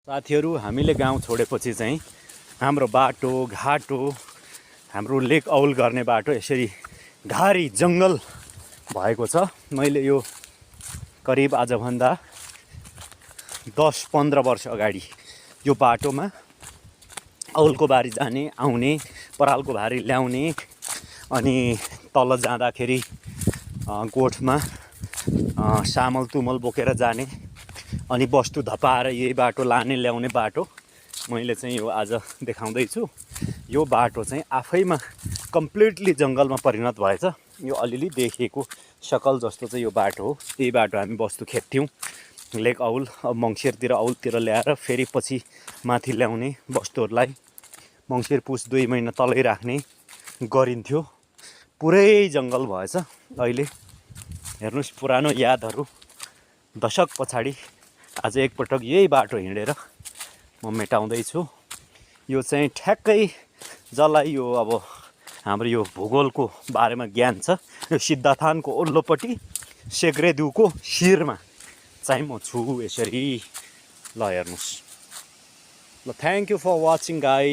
साथीहरू हामीले गाउँ छोडेपछि चाहिँ हाम्रो बाटो घाटो हाम्रो लेक औल गर्ने बाटो यसरी घारी जङ्गल भएको छ। मैले यो करिब आजभन्दा 10-15 वर्ष अगाडि यो बाटोमा औलको बारी जाने आउने, परालको भारी ल्याउने, अनि तल जाँदाखेरि गोठमा सामल तुमल बोकेर जाने, अनि वस्तु धपाएर यही बाटो लाने ल्याउने बाटो मैले चाहिँ यो आज देखाउँदैछु। यो बाटो चाहिँ आफैमा कम्प्लिटली जङ्गलमा परिणत भएछ। यो अलिअलि देखिएको सकल जस्तो चाहिँ यो बाटो हो। त्यही बाटो हामी वस्तु खेद्थ्यौँ लेक औल, अब मङ्सिरतिर औलतिर ल्याएर फेरि पछि माथि ल्याउने, वस्तुहरूलाई मङ्सिर पुस 2 महिना तलै राख्ने गरिन्थ्यो। पुरै जङ्गल भएछ अहिले। हेर्नुहोस्, पुरानो यादहरू दशक पछाडि आज एकपटक यही बाटो हिँडेर म मेटाउँदैछु। यो चाहिँ ठ्याक्कै जसलाई यो अब हाम्रो यो भूगोलको बारेमा ज्ञान छ, यो सिद्धार्थानको ओल्लोपट्टि सेक्रेदुको शिरमा चाहिँ म छु यसरी। ल हेर्नुहोस्। ल, thank you for watching guys.